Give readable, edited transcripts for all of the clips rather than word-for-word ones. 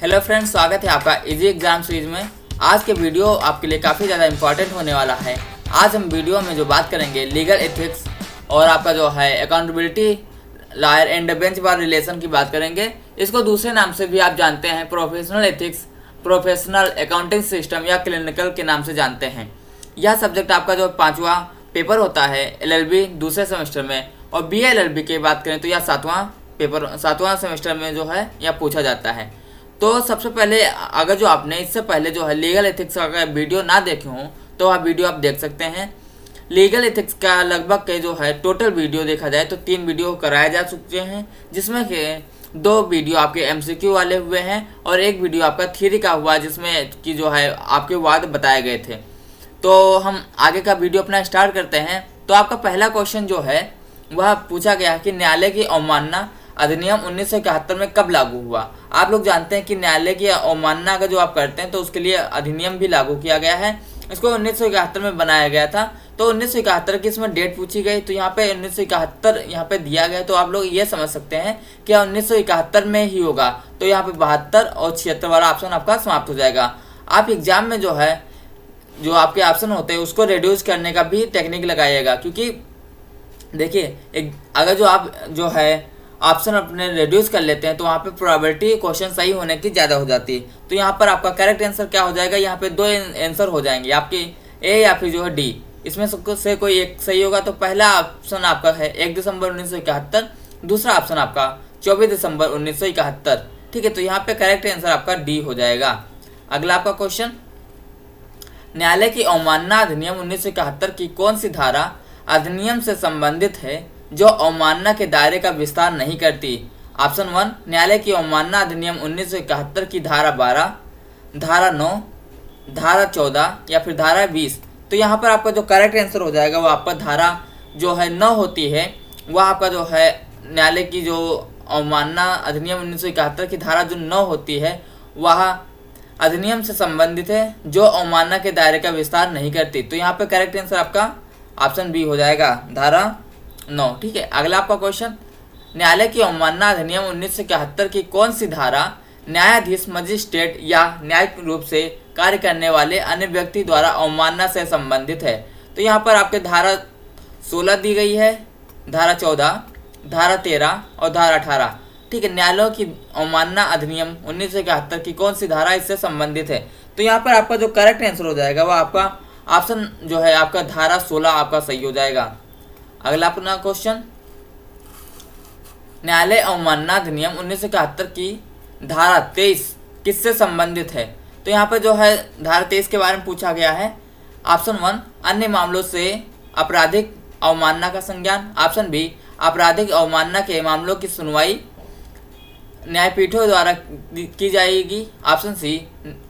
Hello friends, स्वागत है आपका इजी एग्जाम सीरीज में। आज के वीडियो आपके लिए काफ़ी ज़्यादा इंपॉर्टेंट होने वाला है। आज हम वीडियो में जो बात करेंगे लीगल एथिक्स और आपका जो है accountability lawyer and bench bar relation की बात करेंगे। इसको दूसरे नाम से भी आप जानते हैं professional ethics, professional accounting system या क्लिनिकल के नाम से जानते हैं। यह सब्जेक्ट आपका जो 5वां पेपर होता है LLB दूसरे सेमेस्टर में, और BLLB की बात करें तो यह 7वां सेमेस्टर में जो है यह पूछा जाता है। तो सबसे पहले अगर जो आपने इससे पहले जो है लीगल एथिक्स का वीडियो ना देखे हों तो वह वीडियो आप देख सकते हैं। लीगल एथिक्स का लगभग के जो है टोटल वीडियो देखा जाए तो 3 वीडियो कराए जा चुके हैं, जिसमें के 2 वीडियो आपके MCQ वाले हुए हैं और 1 वीडियो आपका थ्योरी का हुआ जिसमें कि जो है आपके वाद बताए गए थे। तो हम आगे का वीडियो अपना स्टार्ट करते हैं। तो आपका पहला क्वेश्चन जो है वह पूछा गया कि न्यायालय की अवमानना अधिनियम 1971 में कब लागू हुआ। आप लोग जानते हैं कि न्यायालय की अवमानना का जो आप करते हैं तो उसके लिए अधिनियम भी लागू किया गया है। इसको 1971 में बनाया गया था। तो 1971 की इसमें डेट पूछी गई, तो यहाँ पे 1971 यहाँ पे दिया गया, तो आप लोग ये समझ सकते हैं कि 1971 में ही होगा। तो यहाँ पे 72 और 76 वाला ऑप्शन आपका समाप्त हो जाएगा। आप एग्जाम में जो है जो आपके ऑप्शन होते हैं उसको रिड्यूस करने का भी टेक्निक लगाइएगा, क्योंकि देखिए अगर जो आप जो है ऑप्शन अपने रिड्यूस कर लेते हैं तो वहाँ पे प्रोबेबिलिटी क्वेश्चन सही होने की ज़्यादा हो जाती है। तो यहाँ पर आपका करेक्ट आंसर क्या हो जाएगा, यहाँ पे 2 आंसर हो जाएंगे आपके A या फिर जो है D। इसमें से कोई एक सही होगा। तो पहला ऑप्शन आपका है 1 दिसंबर 1971, दूसरा ऑप्शन आपका 24 दिसंबर 1971। ठीक है, तो यहाँ पे करेक्ट आंसर आपका D हो जाएगा। अगला आपका क्वेश्चन, न्यायालय की अवमानना अधिनियम 1971 की कौन सी धारा अधिनियम से संबंधित है जो अवमानना के दायरे का विस्तार नहीं करती। ऑप्शन 1 न्यायालय की अवमानना अधिनियम 1971 की धारा 12, धारा 9, धारा 14 या फिर धारा 20। तो यहाँ पर आपका जो करेक्ट आंसर हो जाएगा वो आपका धारा जो है 9 होती है। वह आपका जो है न्यायालय की जो अवमानना अधिनियम 1971 की धारा जो 9 होती है वह अधिनियम से संबंधित है जो अवमानना के दायरे का विस्तार नहीं करती। तो यहाँ पे करेक्ट आंसर आपका ऑप्शन बी हो जाएगा, धारा 9। ठीक है, अगला आपका क्वेश्चन, न्यायालय की अवमानना अधिनियम 1971 की कौन सी धारा न्यायाधीश, मजिस्ट्रेट या न्यायिक रूप से कार्य करने वाले अन्य व्यक्ति द्वारा अवमानना से संबंधित है। तो यहाँ पर आपके धारा 16 दी गई है, धारा 14, धारा 13 और धारा 18। ठीक है, न्यायालयों की अवमानना अधिनियम 1971 की कौन सी धारा इससे संबंधित है। तो यहाँ पर आपका जो करेक्ट आंसर हो जाएगा वो आपका ऑप्शन जो है आपका धारा 16 आपका सही हो जाएगा। अगला अपना क्वेश्चन, न्यायालय अवमानना अधिनियम 1971 की धारा 23 किससे संबंधित है। तो यहाँ पर जो है धारा 23 के बारे में पूछा गया है। ऑप्शन 1 अन्य मामलों से आपराधिक अवमानना का संज्ञान, ऑप्शन बी आपराधिक अवमानना के मामलों की सुनवाई न्यायपीठों द्वारा की जाएगी, ऑप्शन सी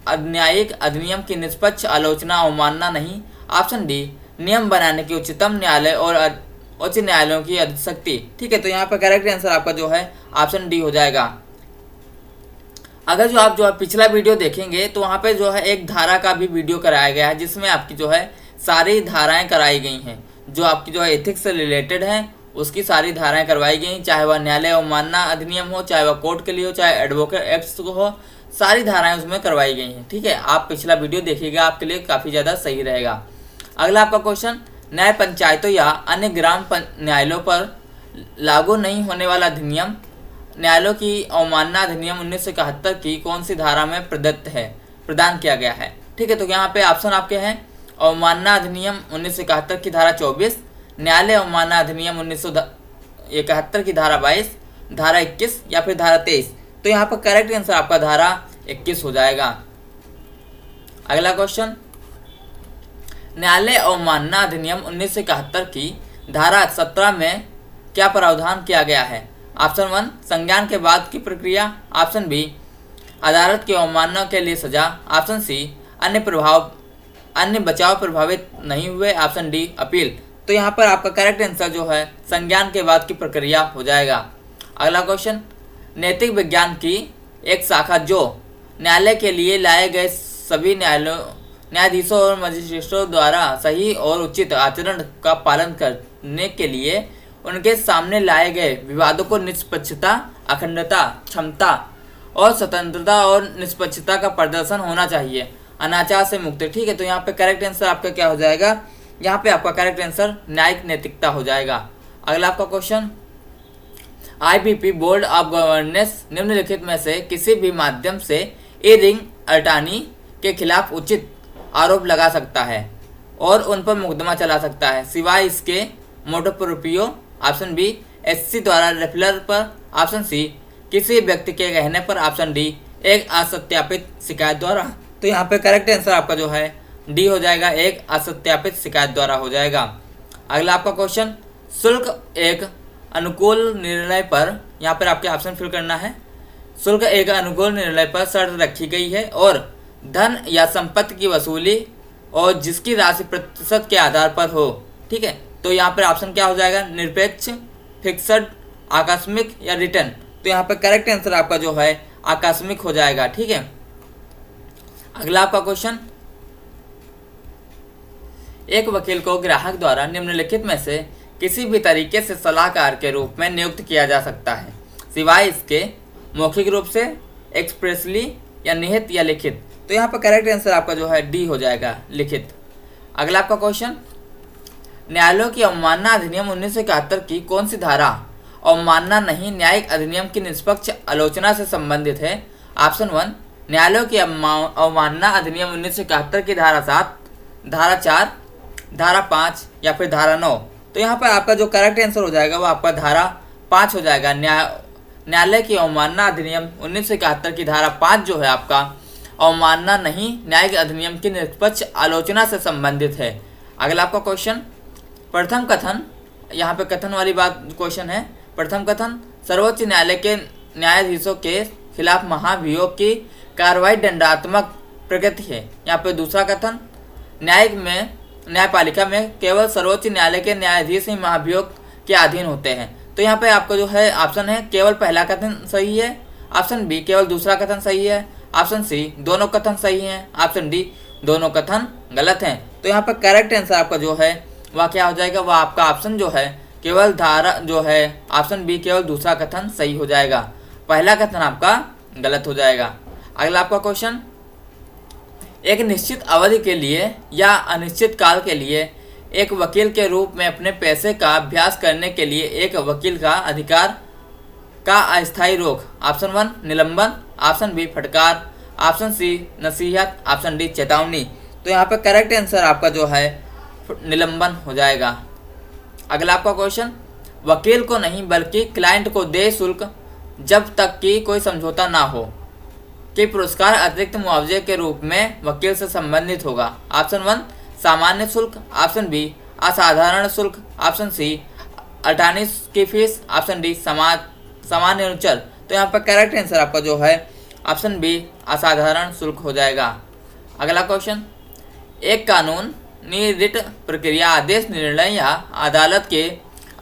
न्यायिक अधिनियम की निष्पक्ष आलोचना अवमानना नहीं, ऑप्शन डी नियम बनाने की उच्चतम न्यायालय और उच्च न्यायालयों की अधिशक्ति। ठीक है, तो यहाँ पर करेक्ट आंसर आपका जो है ऑप्शन डी हो जाएगा। अगर जो आप जो है पिछला वीडियो देखेंगे तो वहाँ पे जो है एक धारा का भी वीडियो कराया गया है जिसमें आपकी जो है सारी धाराएं कराई गई हैं, जो आपकी जो है एथिक्स से रिलेटेड हैं उसकी सारी धाराएं करवाई गई, चाहे वह न्यायालय अवमानना अधिनियम हो, चाहे वह कोर्ट के लिए हो, चाहे एडवोकेट एक्ट हो, सारी धाराएं उसमें करवाई गई हैं। ठीक है, आप पिछला वीडियो देखिएगा, आपके लिए काफ़ी ज़्यादा सही रहेगा। अगला आपका क्वेश्चन, न्याय पंचायतों या अन्य ग्राम न्यायालयों पर लागू नहीं होने वाला अधिनियम न्यायालयों की अवमानना अधिनियम 1971 की कौन सी धारा में प्रदान किया गया है। ठीक है, तो यहाँ पे ऑप्शन आपके हैं अवमानना अधिनियम 1971 की धारा 24, न्यायालय अवमानना अधिनियम 1971 की धारा 22, धारा 21 या फिर धारा 23। तो यहाँ पर करेक्ट आंसर आपका धारा 21 हो जाएगा। अगला क्वेश्चन, न्यायालय अवमानना अधिनियम 1971 की धारा 17 में क्या प्रावधान किया गया है। ऑप्शन 1 संज्ञान के बाद की प्रक्रिया, ऑप्शन बी अदालत की अवमानना के लिए सजा, ऑप्शन सी अन्य बचाव प्रभावित नहीं हुए, ऑप्शन डी अपील। तो यहाँ पर आपका करेक्ट आंसर जो है संज्ञान के बाद की प्रक्रिया हो जाएगा। अगला क्वेश्चन, नैतिक विज्ञान की एक शाखा जो न्यायालय के लिए लाए गए सभी न्यायाधीशों और मजिस्ट्रेटों द्वारा सही और उचित आचरण का पालन करने के लिए उनके सामने लाए गए विवादों को निष्पक्षता, अखंडता, क्षमता और स्वतंत्रता और निष्पक्षता का प्रदर्शन होना चाहिए, अनाचार से मुक्त। ठीक है, तो यहाँ पे करेक्ट आंसर आपका क्या हो जाएगा, यहाँ पे आपका करेक्ट आंसर न्यायिक नैतिकता हो जाएगा। अगला आपका question, IBP board of governance निम्नलिखित में से किसी भी माध्यम से ए रिंग अटॉर्नी के खिलाफ उचित आरोप लगा सकता है और उन पर मुकदमा चला सकता है, सिवाय इसके मोटो प्रोपियो, ऑप्शन बी SC द्वारा रेफरल पर, ऑप्शन सी किसी व्यक्ति के कहने पर, ऑप्शन डी एक असत्यापित शिकायत द्वारा। तो यहाँ पे करेक्ट आंसर आपका जो है डी हो जाएगा, एक असत्यापित शिकायत द्वारा हो जाएगा। अगला आपका क्वेश्चन, शुल्क एक अनुकूल निर्णय पर, यहाँ पर आपके ऑप्शन फिल करना है। शुल्क एक अनुकूल निर्णय पर शर्त रखी गई है और धन या संपत्ति की वसूली और जिसकी राशि प्रतिशत के आधार पर हो। ठीक है, तो यहाँ पर ऑप्शन क्या हो जाएगा, निरपेक्ष, फिक्सड, आकस्मिक या रिटर्न। तो यहाँ पर करेक्ट आंसर आपका जो है आकस्मिक हो जाएगा। ठीक है, अगला आपका क्वेश्चन, एक वकील को ग्राहक द्वारा निम्नलिखित में से किसी भी तरीके से सलाहकार के रूप में नियुक्त किया जा सकता है, सिवाय इसके मौखिक रूप से, एक्सप्रेसली या निहित या लिखित। तो यहाँ पर करेक्ट आंसर आपका जो है डी हो जाएगा, लिखित। अगला आपका क्वेश्चन, न्यायालयों की अवमानना अधिनियम 1971 की कौन सी धारा अवमानना नहीं न्यायिक अधिनियम की निष्पक्ष आलोचना से संबंधित है? ऑप्शन 1 न्यायालयों की अवमानना अधिनियम 1971 की धारा 7, धारा 4, धारा 5 या फिर धारा 9। तो यहाँ पर आपका जो करेक्ट आंसर हो जाएगा वो आपका धारा 5 हो जाएगा। न्यायालय की अवमानना अधिनियम 1971 की धारा 5 जो है आपका अवमानना नहीं न्यायिक अधिनियम की निष्पक्ष आलोचना से संबंधित है। अगला आपका क्वेश्चन, प्रथम कथन, यहाँ पे कथन वाली बात क्वेश्चन है। प्रथम कथन, सर्वोच्च न्यायालय के न्यायाधीशों के खिलाफ महाभियोग की कार्रवाई दंडात्मक प्रकृति है। यहाँ पे दूसरा कथन, न्यायपालिका में केवल सर्वोच्च न्यायालय के न्यायाधीश ही महाभियोग के अधीन होते हैं। तो यहाँ पे आपको जो है ऑप्शन है केवल पहला कथन सही है, ऑप्शन बी केवल दूसरा कथन सही है, ऑप्शन सी दोनों कथन सही हैं, ऑप्शन डी दोनों कथन गलत हैं। तो यहाँ पर करेक्ट आंसर आपका जो है वह क्या हो जाएगा, वह आपका ऑप्शन जो है केवल धारा जो है ऑप्शन बी केवल दूसरा कथन सही हो जाएगा, पहला कथन आपका गलत हो जाएगा। अगला आपका क्वेश्चन, एक निश्चित अवधि के लिए या अनिश्चित काल के लिए एक वकील के रूप में अपने पैसे का अभ्यास करने के लिए एक वकील का अधिकार का अस्थायी रोक। ऑप्शन 1 निलंबन, ऑप्शन बी फटकार, ऑप्शन सी नसीहत, ऑप्शन डी चेतावनी। तो यहाँ पे करेक्ट आंसर आपका जो है निलंबन हो जाएगा। अगला आपका क्वेश्चन, वकील को नहीं बल्कि क्लाइंट को देय शुल्क जब तक कि कोई समझौता ना हो कि पुरस्कार अतिरिक्त मुआवजे के रूप में वकील से संबंधित होगा। ऑप्शन 1 सामान्य शुल्क, ऑप्शन बी असाधारण शुल्क, ऑप्शन सी अटॉर्नी की फीस, ऑप्शन डी सामान्य अनुचर। तो यहाँ पर करेक्ट आंसर आपका जो है ऑप्शन बी असाधारण शुल्क हो जाएगा। अगला क्वेश्चन, एक कानूनी रिट प्रक्रिया आदेश निर्णय या अदालत के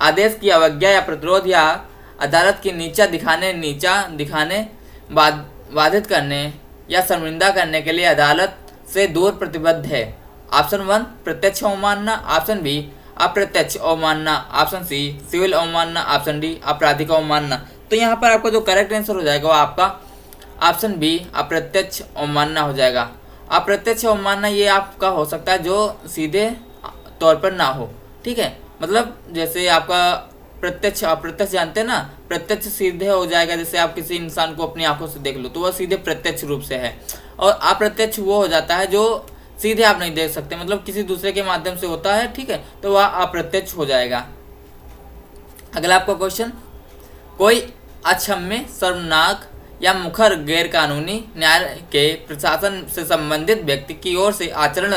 आदेश की अवज्ञा या प्रतिरोध या अदालत की नीचा दिखाने बाधित करने या शर्मिंदा करने के लिए अदालत से दूर प्रतिबद्ध है। ऑप्शन 1 प्रत्यक्ष अवमानना, ऑप्शन बी अप्रत्यक्ष अवमानना, ऑप्शन सी सिविल अवमानना, ऑप्शन डी आपराधिक अवमानना। तो यहाँ पर आपका जो करेक्ट आंसर हो जाएगा वो आपका ऑप्शन बी अप्रत्यक्ष अवमानना हो जाएगा। अप्रत्यक्ष अवमानना ये आपका हो सकता है जो सीधे तौर पर ना हो। ठीक है, मतलब जैसे आपका प्रत्यक्ष अप्रत्यक्ष जानते हैं ना, प्रत्यक्ष सीधे हो जाएगा, जैसे आप किसी इंसान को अपनी आंखों से देख लो तो वह सीधे प्रत्यक्ष रूप से है, और अप्रत्यक्ष वो हो जाता है जो सीधे आप नहीं देख सकते, मतलब किसी दूसरे के माध्यम से होता है। ठीक है, तो वह अप्रत्यक्ष हो जाएगा। अगला आपका क्वेश्चन, कोई अक्षम्य, शर्मनाक या मुखर गैर कानूनी न्याय के प्रशासन से संबंधित व्यक्ति की ओर से आचरण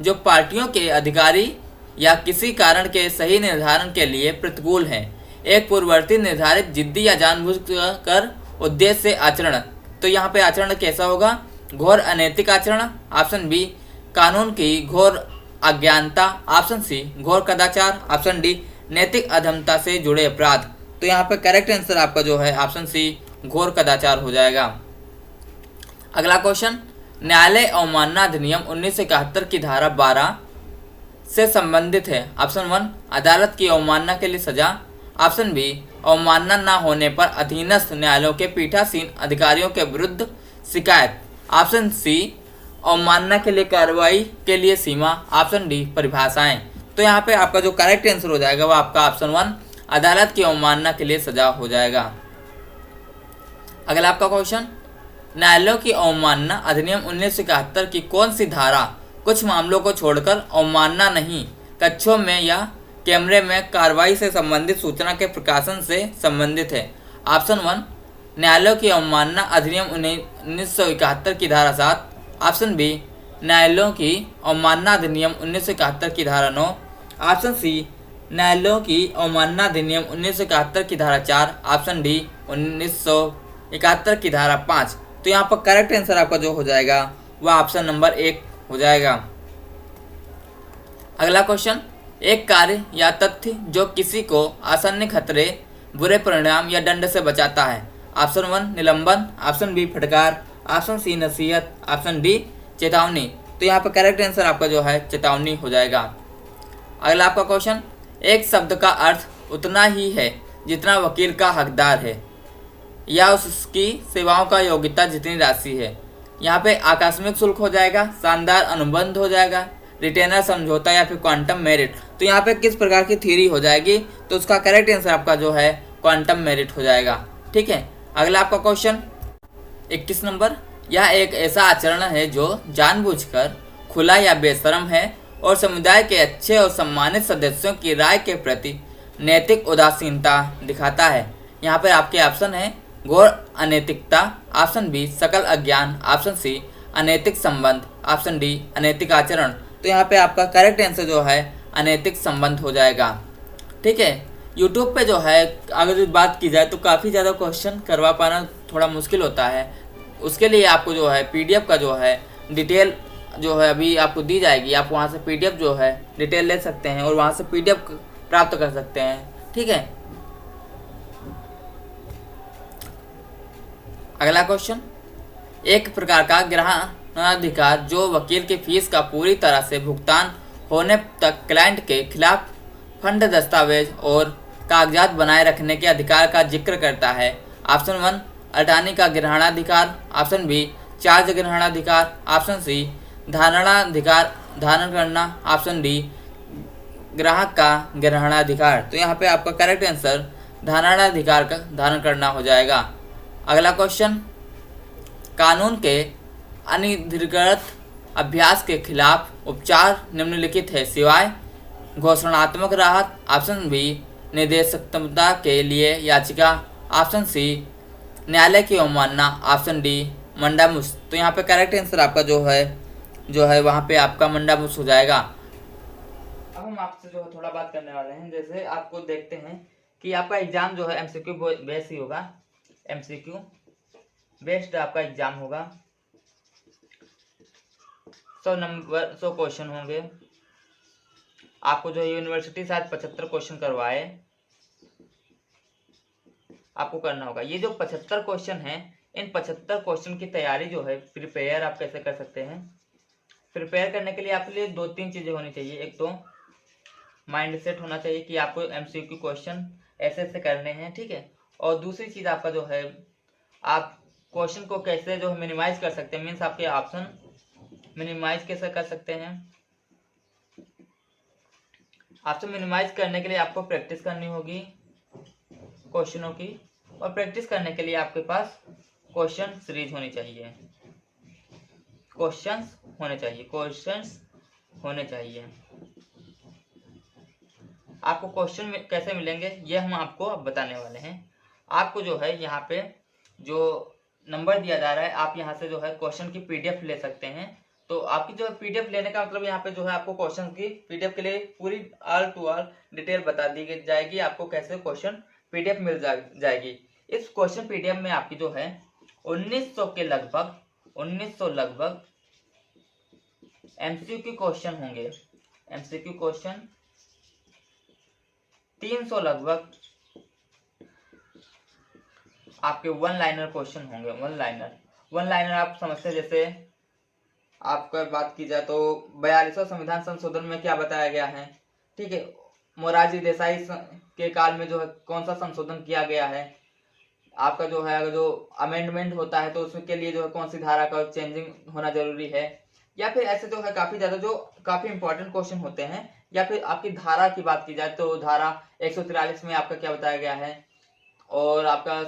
जो पार्टियों के अधिकारी या किसी कारण के सही निर्धारण के लिए प्रतिकूल है, एक पूर्ववर्ती निर्धारित जिद्दी या जानबूझकर उद्देश्य से आचरण। तो यहाँ पे आचरण कैसा होगा, घोर अनैतिक आचरण, ऑप्शन बी कानून की घोर अज्ञानता, ऑप्शन सी घोर कदाचार, ऑप्शन डी नैतिक अधमता से जुड़े अपराध। तो यहाँ पे करेक्ट आंसर आपका जो है ऑप्शन सी घोर कदाचार हो जाएगा। अगला क्वेश्चन, न्यायालय अवमानना अधिनियम 1971 की धारा 12 से संबंधित है। ऑप्शन 1 अदालत की अवमानना के लिए सजा, ऑप्शन बी अवमानना न होने पर अधीनस्थ न्यायालयों के पीठासीन अधिकारियों के विरुद्ध शिकायत। ऑप्शन सी अवमानना के लिए कार्रवाई के लिए सीमा। ऑप्शन डी परिभाषाएं। तो यहाँ पे आपका जो करेक्ट आंसर हो जाएगा वो आपका ऑप्शन 1 अदालत की अवमानना के लिए सजा हो जाएगा। अगला आपका क्वेश्चन, न्यायालयों की अवमानना अधिनियम 1971 की कौन सी धारा कुछ मामलों को छोड़कर अवमानना नहीं कक्षों में या कैमरे में कार्रवाई से संबंधित सूचना के प्रकाशन से संबंधित है। ऑप्शन 1 न्यायालयों की अवमानना अधिनियम 1971 की धारा 7। ऑप्शन बी न्यायालयों की अवमानना अधिनियम 1971 की धारा 9। ऑप्शन सी न्यायालयों की अवमानना अधिनियम 1971 की धारा 4। ऑप्शन डी 1971 की धारा 5। तो यहाँ पर करेक्ट आंसर आपका जो हो जाएगा वह ऑप्शन नंबर 1 हो जाएगा। अगला क्वेश्चन, एक कार्य या तथ्य जो किसी को आसन्न खतरे, बुरे परिणाम या दंड से बचाता है। ऑप्शन 1 निलंबन। ऑप्शन बी फटकार। ऑप्शन सी नसीहत। ऑप्शन डी चेतावनी। तो यहाँ पर करेक्ट आंसर आपका जो है चेतावनी हो जाएगा। अगला आपका क्वेश्चन, एक शब्द का अर्थ उतना ही है जितना वकील का हकदार है या उसकी सेवाओं का योग्यता जितनी राशि है। यहाँ पे आकस्मिक शुल्क हो जाएगा, शानदार अनुबंध हो जाएगा, रिटेनर समझौता या फिर क्वांटम मेरिट। तो यहाँ पे किस प्रकार की थ्योरी हो जाएगी, तो उसका करेक्ट आंसर आपका जो है क्वांटम मेरिट हो जाएगा। ठीक है। अगला आपका क्वेश्चन 21 नंबर, यह एक ऐसा आचरण है जो जानबूझकर खुला या बेशर्म है और समुदाय के अच्छे और सम्मानित सदस्यों की राय के प्रति नैतिक उदासीनता दिखाता है। यहाँ पर आपके ऑप्शन है घोर अनैतिकता। ऑप्शन बी सकल अज्ञान। ऑप्शन सी अनैतिक संबंध। ऑप्शन डी अनैतिक आचरण। तो यहाँ पे आपका करेक्ट आंसर जो है अनैतिक संबंध हो जाएगा। ठीक है। यूट्यूब पे जो है अगर बात की जाए तो काफ़ी ज़्यादा क्वेश्चन करवा पाना थोड़ा मुश्किल होता है। उसके लिए आपको जो है पीडीएफ का जो है डिटेल जो है अभी आपको दी जाएगी। आप वहाँ से पीडीएफ जो है डिटेल ले सकते हैं और वहाँ से पीडीएफ प्राप्त कर सकते हैं। ठीक है। अगला क्वेश्चन, एक प्रकार का ग्रहणाधिकार जो वकील की फीस का पूरी तरह से भुगतान होने तक क्लाइंट के खिलाफ फंड, दस्तावेज और कागजात बनाए रखने के अधिकार का जिक्र करता है। ऑप्शन 1 अटॉर्नी का ग्रहणाधिकार। ऑप्शन बी चार्ज ग्रहणाधिकार। ऑप्शन सी धारणाधिकार धारण करना। ऑप्शन डी ग्राहक का ग्रहणाधिकार। तो यहाँ पे आपका करेक्ट आंसर धारणाधिकार का धारण करना हो जाएगा। अगला क्वेश्चन, कानून के अनधिकृत अभ्यास के खिलाफ उपचार निम्नलिखित है सिवाय घोषणात्मक राहत। ऑप्शन बी निर्देशकता के लिए याचिका। ऑप्शन सी न्यायालय की अवमानना। Option D mandamus. तो यहाँ पे करेक्ट आंसर आपका जो है वहाँ पे आपका मंडामुस हो जाएगा। अब हम आपसे जो है थोड़ा बात करने वाले हैं। जैसे आपको देखते हैं कि आपका एग्जाम जो है एमसीक्यू बेस ही होगा। एमसीक्यू बेस्ड आपका एग्जाम होगा। 100 क्वेश्चन होंगे। आपको जो यूनिवर्सिटी शायद 75 क्वेश्चन करवाए, आपको करना होगा। ये जो 75 क्वेश्चन हैं, इन 75 क्वेश्चन की तैयारी जो है प्रिपेयर आप कैसे कर सकते हैं। प्रिपेयर करने के लिए आपके लिए 2-3 चीज़ें होनी चाहिए। एक तो माइंड सेट होना चाहिए कि आपको एमसीक्यू क्वेश्चन ऐसे ऐसे करने हैं। ठीक है। और दूसरी चीज़ आपका जो है आप क्वेश्चन को कैसे जो है मिनिमाइज कर सकते हैं। मीन्स आपके ऑप्शन मिनिमाइज कैसे कर सकते हैं। ऑप्शन मिनिमाइज करने के लिए आपको प्रैक्टिस करनी होगी क्वेश्चनों की, और प्रैक्टिस करने के लिए आपके पास क्वेश्चन सीरीज होनी चाहिए। क्वेश्चंस होने चाहिए। आपको क्वेश्चन कैसे मिलेंगे ये हम आपको अब बताने वाले हैं। आपको जो है यहाँ पे जो नंबर दिया जा रहा है, आप यहाँ से जो है क्वेश्चन की पीडीएफ ले सकते हैं। तो आपकी जो पीडीएफ लेने का मतलब यहाँ पे जो है आपको क्वेश्चन की पीडीएफ के लिए पूरी ऑल टू ऑल डिटेल बता दी जाएगी। आपको कैसे क्वेश्चन पीडीएफ मिल जाएगी। इस क्वेश्चन पीडीएफ में आपकी जो है 1900 लगभग एमसीक्यू क्वेश्चन होंगे। एमसीक्यू क्वेश्चन 300 लगभग आपके वन लाइनर क्वेश्चन होंगे। वन लाइनर आप समझते हैं। जैसे आपका बात की जाए तो 42वां संविधान संशोधन में क्या बताया गया है। ठीक है। मोरारजी देसाई के काल में जो है कौन सा संशोधन किया गया है, आपका जो है अगर जो अमेंडमेंट होता है तो उसके लिए जो है कौन सी धारा का चेंजिंग होना जरूरी है, या फिर ऐसे जो है काफी ज्यादा जो काफी इंपॉर्टेंट क्वेश्चन होते हैं। या फिर आपकी धारा की बात की जाए तो धारा 143 में आपका क्या बताया गया है, और आपका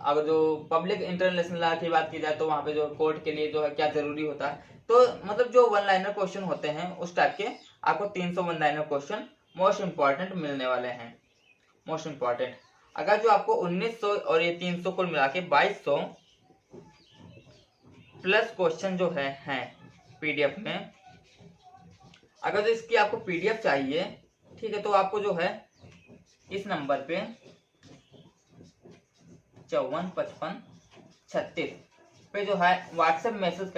अगर जो पब्लिक इंटरनेशनल लॉ की बात की जाए तो वहां पे जो कोर्ट के लिए जो है क्या जरूरी होता है। तो मतलब जो वन लाइनर क्वेश्चन होते हैं उस टाइप के आपको 300 one liner question most important मिलने वाले हैं। मोस्ट इंपॉर्टेंट अगर जो आपको 1900 और ये 300 कुल मिला के 2200 प्लस क्वेश्चन जो है पीडीएफ में, अगर जो इसकी आपको पीडीएफ चाहिए, ठीक है, तो आपको जो है इस नंबर पे 545536 पे जो है व्हाट्सएप मैसेज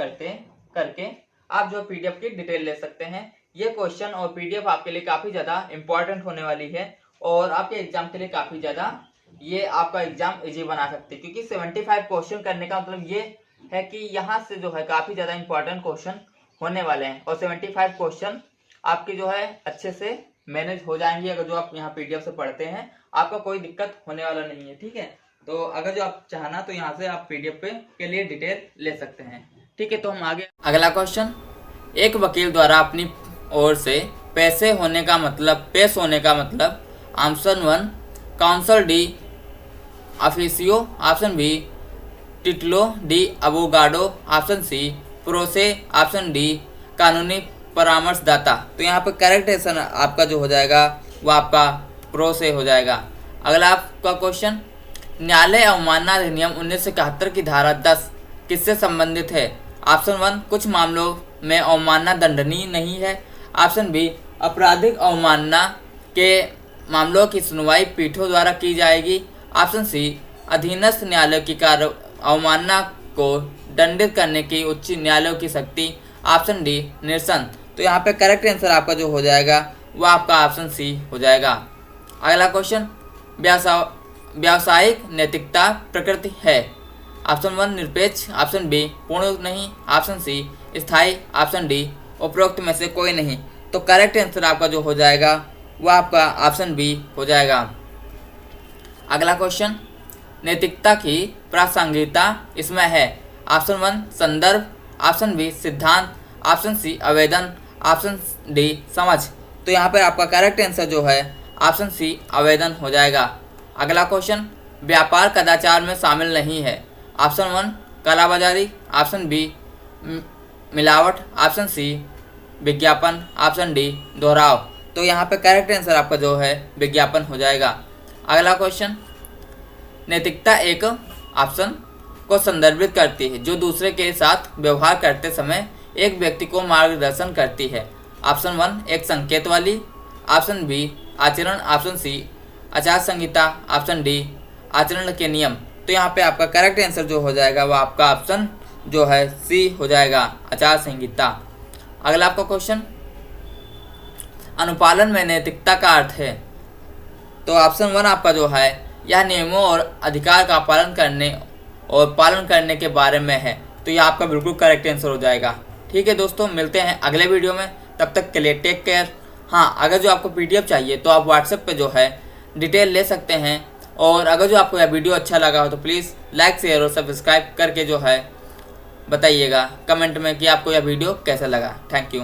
करके आप जो पीडीएफ की डिटेल ले सकते हैं। ये क्वेश्चन और पीडीएफ आपके लिए काफी ज्यादा इंपॉर्टेंट होने वाली है और आपके एग्जाम के लिए काफी ज्यादा ये आपका एग्जाम इजी बना सकते हैं, क्योंकि 75 क्वेश्चन करने का मतलब ये है कि यहाँ से जो है काफी ज्यादा इंपॉर्टेंट क्वेश्चन होने वाले हैं और 75 क्वेश्चन आपके जो है अच्छे से मैनेज हो जाएंगे। अगर जो आप यहाँ पीडीएफ से पढ़ते हैं आपका कोई दिक्कत होने वाला नहीं है, ठीक है। तो अगर जो आप चाहना तो यहाँ से आप पीडीएफ के लिए डिटेल ले सकते हैं, ठीक है। तो हम आगे अगला क्वेश्चन, एक वकील द्वारा अपनी ओर से पेश होने का मतलब option 1 counsel de officio, option B टिटलो डी अबोगाडो, option C pro se, option D कानूनी परामर्शदाता। तो यहाँ पे करेक्ट आंसर आपका जो हो जाएगा वो आपका प्रोसे हो जाएगा। अगला आपका क्वेश्चन, न्यायालय अवमानना अधिनियम 1971 की धारा 10 किससे संबंधित है? ऑप्शन 1 कुछ मामलों में अवमानना दंडनीय नहीं है, ऑप्शन बी आपराधिक अवमानना के मामलों की सुनवाई पीठों द्वारा की जाएगी, ऑप्शन सी अधीनस्थ न्यायालय की कार्य अवमानना को दंडित करने की उच्च न्यायालयों की शक्ति, ऑप्शन डी निरसन। तो यहाँ पे करेक्ट आंसर आपका जो हो जाएगा वो आपका ऑप्शन सी हो जाएगा। अगला क्वेश्चन, व्यावसायिक नैतिकता प्रकृति है? ऑप्शन 1 निरपेक्ष, ऑप्शन बी पूर्ण नहीं, ऑप्शन सी स्थायी, ऑप्शन डी उपरोक्त में से कोई नहीं। तो करेक्ट आंसर आपका जो हो जाएगा वो आपका ऑप्शन बी हो जाएगा। अगला क्वेश्चन, नैतिकता की प्रासंगिकता इसमें है? ऑप्शन 1 संदर्भ, ऑप्शन बी सिद्धांत, ऑप्शन सी आवेदन, ऑप्शन डी समझ। तो यहाँ पर आपका करेक्ट आंसर जो है ऑप्शन सी आवेदन हो जाएगा। अगला क्वेश्चन, व्यापार कदाचार में शामिल नहीं है? ऑप्शन 1 कालाबाजारी, ऑप्शन बी मिलावट, ऑप्शन सी विज्ञापन, ऑप्शन डी दोहराव। तो यहाँ पे करेक्ट आंसर आपका जो है विज्ञापन हो जाएगा। अगला क्वेश्चन, नैतिकता एक ऑप्शन को संदर्भित करती है जो दूसरे के साथ व्यवहार करते समय एक व्यक्ति को मार्गदर्शन करती है। ऑप्शन 1 एक संकेत वाली, ऑप्शन बी आचरण, ऑप्शन सी आचार संहिता, ऑप्शन डी आचरण के नियम। तो यहाँ पे आपका करेक्ट आंसर जो हो जाएगा वो आपका ऑप्शन जो है सी हो जाएगा, आचार संहिता। अगला आपका क्वेश्चन, अनुपालन में नैतिकता का अर्थ है? तो ऑप्शन 1 आपका जो है यह नियमों और अधिकार का पालन करने के बारे में है। तो यह आपका बिल्कुल करेक्ट आंसर हो जाएगा। ठीक है दोस्तों, मिलते हैं अगले वीडियो में, तब तक के लिए टेक केयर। हाँ, अगर जो आपको पीडीएफ चाहिए तो आप व्हाट्सएप पे जो है डिटेल ले सकते हैं, और अगर जो आपको यह वीडियो अच्छा लगा हो तो प्लीज़ लाइक शेयर और सब्सक्राइब करके जो है बताइएगा कमेंट में कि आपको यह वीडियो कैसा लगा। Thank you.